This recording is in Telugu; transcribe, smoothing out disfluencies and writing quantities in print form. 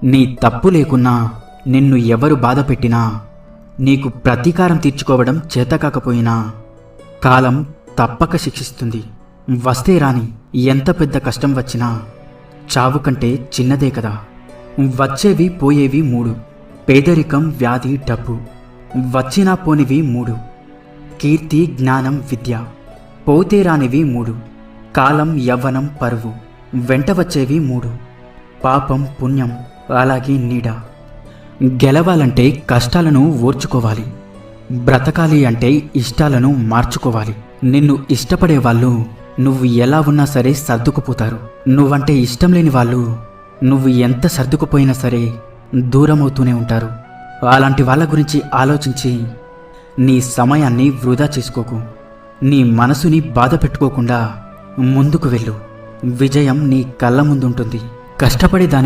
నీ తప్పు లేకున్నా నిన్ను ఎవరు బాధ పెట్టినా, నీకు ప్రతీకారం తీర్చుకోవడం చేతకాకపోయినా కాలం తప్పక శిక్షిస్తుంది. వస్తే రాని ఎంత పెద్ద కష్టం వచ్చినా చావు కంటే చిన్నదే కదా. వచ్చేవి పోయేవి మూడు: పేదరికం, వ్యాధి, డబ్బు. వచ్చినా పోనివి మూడు: కీర్తి, జ్ఞానం, విద్య. పోతే రానివి మూడు: కాలం, యవ్వనం, పరువు. వెంట వచ్చేవి మూడు: పాపం, పుణ్యం, అలాగే నీడ. గెలవాలంటే కష్టాలను ఓర్చుకోవాలి, బ్రతకాలి అంటే ఇష్టాలను మార్చుకోవాలి. నిన్ను ఇష్టపడే వాళ్ళు నువ్వు ఎలా ఉన్నా సరే సర్దుకుపోతారు. నువ్వంటే ఇష్టం లేని వాళ్ళు నువ్వు ఎంత సర్దుకుపోయినా సరే దూరమవుతూనే ఉంటారు. అలాంటి వాళ్ళ గురించి ఆలోచించి నీ సమయాన్ని వృధా చేసుకోకు. నీ మనసుని బాధ పెట్టుకోకుండా ముందుకు వెళ్ళు. విజయం నీ కళ్ళ ముందుంటుంది. కష్టపడి దాని